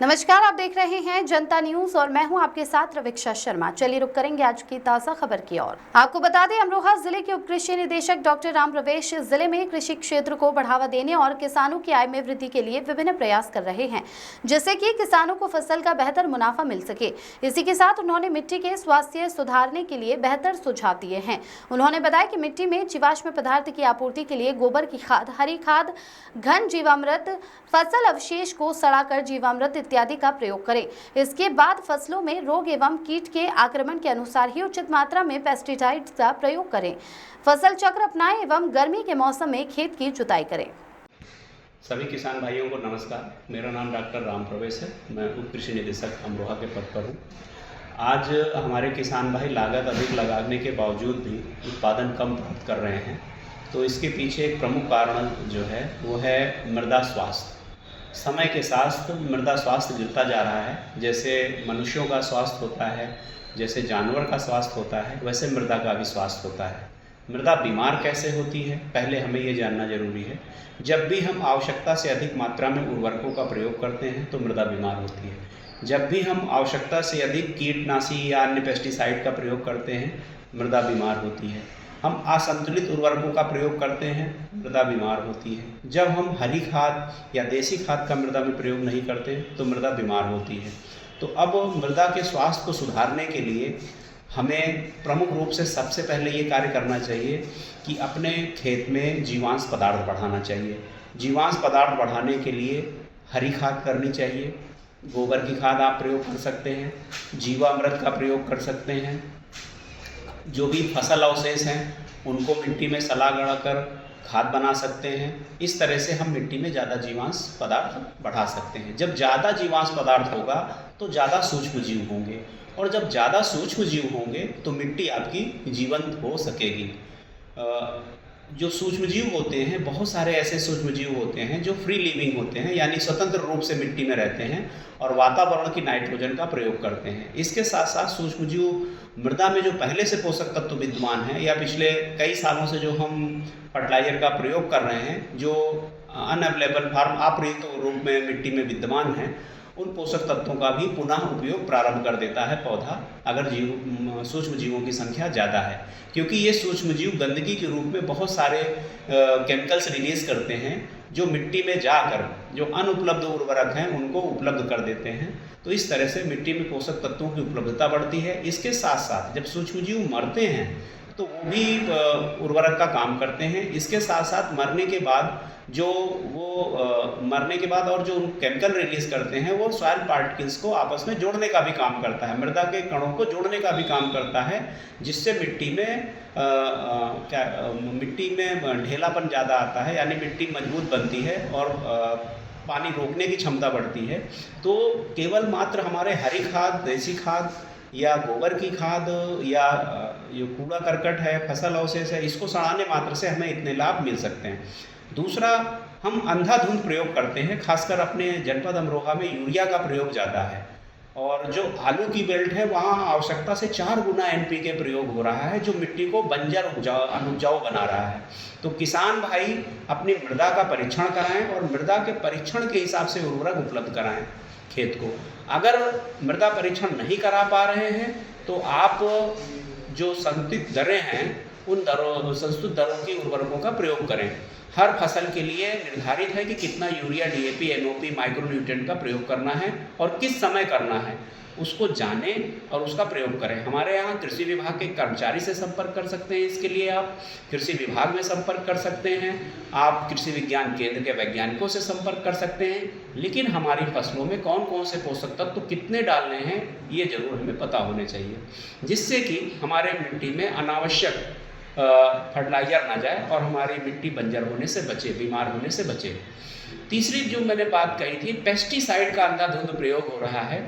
नमस्कार, आप देख रहे हैं जनता न्यूज और मैं हूं आपके साथ रवीक्षा शर्मा। चलिए रुक करेंगे आज की ताजा खबर की ओर। आपको बता दें, अमरोहा जिले के उप कृषि निदेशक डॉक्टर राम प्रवेश जिले में कृषि क्षेत्र को बढ़ावा देने और किसानों की आय में वृद्धि के लिए विभिन्न प्रयास कर रहे हैं, जिससे कि किसानों को फसल का बेहतर मुनाफा मिल सके। इसी के साथ उन्होंने मिट्टी के स्वास्थ्य सुधारने के लिए बेहतर सुझाव दिए हैं। उन्होंने बताया कि मिट्टी में जीवाश्म पदार्थ की आपूर्ति के लिए गोबर की खाद, हरी खाद, घन जीवामृत, फसल अवशेष को सड़ाकर जीवामृत इत्यादि का प्रयोग करें। इसके बाद फसलों में रोग एवं कीट के आक्रमण के अनुसार ही उचित मात्रा में पेस्टिसाइड्स का प्रयोग करें। फसल चक्र अपनाएं एवं गर्मी के मौसम में खेत की जुताई करें। सभी किसान भाइयों को नमस्कार। मेरा नाम डॉक्टर राम प्रवेश है। मैं उप कृषि निदेशक अमरोहा के पद पर हूँ। आज हमारे किसान भाई लागत अधिक लगाने के बावजूद भी उत्पादन कम प्राप्त कर रहे हैं। तो इसके पीछे एक प्रमुख कारण जो है वो है मृदा स्वास्थ्य। समय के साथ मृदा स्वास्थ्य गिरता जा रहा है। जैसे मनुष्यों का स्वास्थ्य होता है, जैसे जानवर का स्वास्थ्य होता है, वैसे मृदा का भी स्वास्थ्य होता है। मृदा बीमार कैसे होती है, पहले हमें ये जानना जरूरी है। जब भी हम आवश्यकता से अधिक मात्रा में उर्वरकों का प्रयोग करते हैं तो मृदा बीमार होती है। जब भी हम आवश्यकता से अधिक कीटनाशी या अन्य पेस्टिसाइड का प्रयोग करते हैं, मृदा बीमार होती है। हम असंतुलित उर्वरकों का प्रयोग करते हैं, मृदा बीमार होती है। जब हम हरी खाद या देसी खाद का मृदा में प्रयोग नहीं करते तो मृदा बीमार होती है। तो अब मृदा के स्वास्थ्य को सुधारने के लिए हमें प्रमुख रूप से सबसे पहले ये कार्य करना चाहिए कि अपने खेत में जीवांश पदार्थ बढ़ाना चाहिए। जीवांश पदार्थ बढ़ाने के लिए हरी खाद करनी चाहिए, गोबर की खाद आप प्रयोग कर सकते हैं, जीवामृत का प्रयोग कर सकते हैं। जो भी फसल अवशेष हैं उनको मिट्टी में सला गड़ा कर खाद बना सकते हैं। इस तरह से हम मिट्टी में ज़्यादा जीवांश पदार्थ बढ़ा सकते हैं। जब ज़्यादा जीवांश पदार्थ होगा तो ज़्यादा सूक्ष्म जीव होंगे, और जब ज़्यादा सूक्ष्म जीव होंगे तो मिट्टी आपकी जीवंत हो सकेगी। जो सूक्ष्म जीव होते हैं, बहुत सारे ऐसे सूक्ष्म जीव होते हैं जो फ्री लिविंग होते हैं, यानी स्वतंत्र रूप से मिट्टी में रहते हैं और वातावरण की नाइट्रोजन का प्रयोग करते हैं। इसके साथ साथ सूक्ष्म जीव मृदा में जो पहले से पोषक तत्व विद्यमान हैं या पिछले कई सालों से जो हम फर्टिलाइजर का प्रयोग कर रहे हैं, जो अनअवेलेबल फार्म अप्रयुक्त रूप में मिट्टी में विद्यमान हैं, उन पोषक तत्वों का भी पुनः उपयोग प्रारंभ कर देता है पौधा, अगर सूक्ष्म जीवों की संख्या ज़्यादा है। क्योंकि ये सूक्ष्म जीव गंदगी के रूप में बहुत सारे केमिकल्स रिलीज करते हैं जो मिट्टी में जाकर जो अनुपलब्ध उर्वरक हैं उनको उपलब्ध कर देते हैं। तो इस तरह से मिट्टी में पोषक तत्वों की उपलब्धता बढ़ती है। इसके साथ साथ जब सूक्ष्म जीव मरते हैं तो वो भी उर्वरक का काम करते हैं। इसके साथ साथ मरने के बाद मरने के बाद और जो केमिकल रिलीज करते हैं वो सॉइल पार्टिकल्स को आपस में जोड़ने का भी काम करता है, मृदा के कणों को जोड़ने का भी काम करता है, जिससे मिट्टी में ढेलापन ज़्यादा आता है, यानी मिट्टी मजबूत बनती है और पानी रोकने की क्षमता बढ़ती है। तो केवल मात्र हमारे हरी खाद, देसी खाद या गोबर की खाद या ये कूड़ा करकट है, फसल अवशेष है, इसको सड़ाने मात्र से हमें इतने लाभ मिल सकते हैं। दूसरा, हम अंधाधुंध प्रयोग करते हैं। खासकर अपने जनपद अमरोहा में यूरिया का प्रयोग ज़्यादा है, और जो आलू की बेल्ट है वहाँ आवश्यकता से 4 गुना NPK प्रयोग हो रहा है, जो मिट्टी को बंजर अनुपजाऊ बना रहा है। तो किसान भाई अपनी मृदा का परीक्षण कराएं और मृदा के परीक्षण के हिसाब से उर्वरक उपलब्ध कराएं खेत को। अगर मृदा परीक्षण नहीं करा पा रहे हैं तो आप जो संतुलित दरें हैं उन संस्तुत दरों की उर्वरकों का प्रयोग करें। हर फसल के लिए निर्धारित है कि कितना यूरिया, DAP, MOP, माइक्रोन्यूट्रिएंट का प्रयोग करना है और किस समय करना है, उसको जानें और उसका प्रयोग करें। हमारे यहाँ कृषि विभाग के कर्मचारी से संपर्क कर सकते हैं। इसके लिए आप कृषि विभाग में संपर्क कर सकते हैं, आप कृषि विज्ञान केंद्र के वैज्ञानिकों से संपर्क कर सकते हैं। लेकिन हमारी फसलों में कौन कौन से पोषक तत्व कितने डालने हैं ये जरूर हमें पता होने चाहिए, जिससे कि हमारे मिट्टी में अनावश्यक फर्टिलाइजर ना जाए और हमारी मिट्टी बंजर होने से बचे, बीमार होने से बचे। तीसरी जो मैंने बात कही थी, पेस्टिसाइड का अंधाधुंध प्रयोग हो रहा है।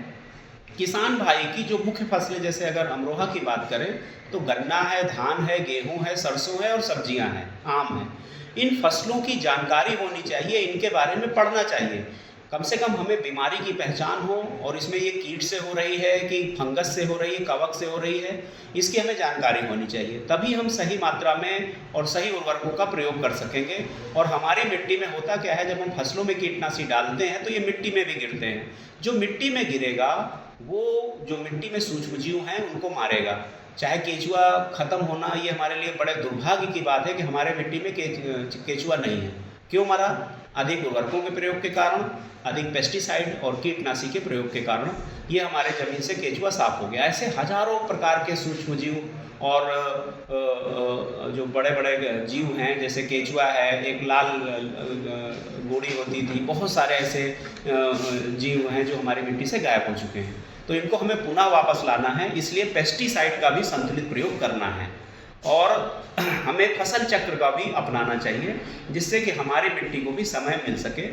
किसान भाई की जो मुख्य फसलें, जैसे अगर अमरोहा की बात करें तो गन्ना है, धान है, गेहूं है, सरसों है और सब्जियां हैं, आम है। इन फसलों की जानकारी होनी चाहिए, इनके बारे में पढ़ना चाहिए। कम से कम हमें बीमारी की पहचान हो और इसमें ये कीट से हो रही है कि फंगस से हो रही है, कवक से हो रही है, इसकी हमें जानकारी होनी चाहिए। तभी हम सही मात्रा में और सही उर्वरकों का प्रयोग कर सकेंगे। और हमारी मिट्टी में होता क्या है, जब हम फसलों में कीटनाशी डालते हैं तो ये मिट्टी में भी गिरते हैं। जो मिट्टी में गिरेगा वो जो मिट्टी में सूक्ष्म जीव हैं उनको मारेगा। चाहे केचुआ ख़त्म होना, ये हमारे लिए बड़े दुर्भाग्य की बात है कि हमारे मिट्टी में केचुआ नहीं है। क्यों मरा? अधिक उर्वरकों के प्रयोग के कारण, अधिक पेस्टिसाइड और कीटनाशी के प्रयोग के कारण ये हमारे ज़मीन से केचुआ साफ हो गया। ऐसे हजारों प्रकार के सूक्ष्म जीव और जो बड़े बड़े जीव हैं, जैसे केचुआ है, एक लाल गोड़ी होती थी, बहुत सारे ऐसे जीव हैं जो हमारी मिट्टी से गायब हो चुके हैं। तो इनको हमें पुनः वापस लाना है, इसलिए पेस्टिसाइड का भी संतुलित प्रयोग करना है और हमें फसल चक्र का भी अपनाना चाहिए, जिससे कि हमारी मिट्टी को भी समय मिल सके।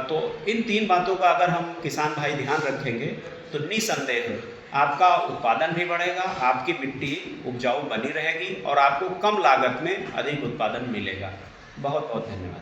तो इन 3 बातों का अगर हम किसान भाई ध्यान रखेंगे तो निसंदेह आपका उत्पादन भी बढ़ेगा, आपकी मिट्टी उपजाऊ बनी रहेगी और आपको कम लागत में अधिक उत्पादन मिलेगा। बहुत बहुत धन्यवाद।